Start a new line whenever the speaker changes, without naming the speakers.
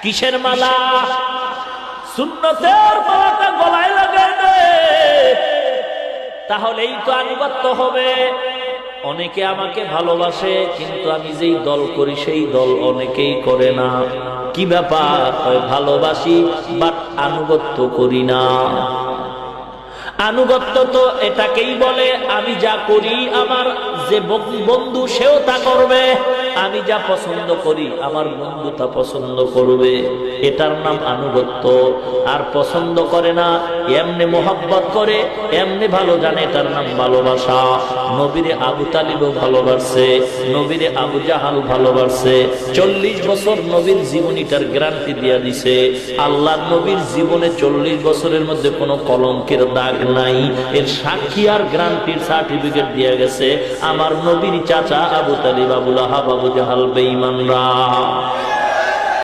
কিসের মালা? সুন্নতের মালাটা গলায় লাগাই দে, তাহলেই তো আনুগত্য হবে। অনেকে আমাকে ভালোবাসে, কিন্তু আমি যেই দল করি সেই দল অনেকেই করে না। কি ব্যাপার? ভালোবাসি বাট আনুগত্য করি না। আনুগত্য তো এটাকেই বলে, আমি যা করি আমার যে বন্ধু সেও তা করবে, আমি যা পছন্দ করি আমার বন্ধু তা পছন্দ করবে, এটার নাম আনুগত্য। আর পছন্দ করে না, এমনি মোহাব্বত করে, এমনি ভালো জানে, এটার নাম ভালোবাসা। নবীরে আবু তালিবও ভালোবাসছে, নবীরে আবু জাহাল ভালোবাসছে। 40 বছর নবীর জীবনীটার গ্যারান্টি দিয়া দিছে। আল্লাহর নবীর জীবনে 40 বছরের মধ্যে কোনো কলঙ্কের দাগ নাই, এর সাক্ষী আর গ্যারান্টির সার্টিফিকেট দিয়ে গেছে আমার নবীর চাচা আবু তালিব, আবু লাহাব, আবু জাহাল বেঈমানরা।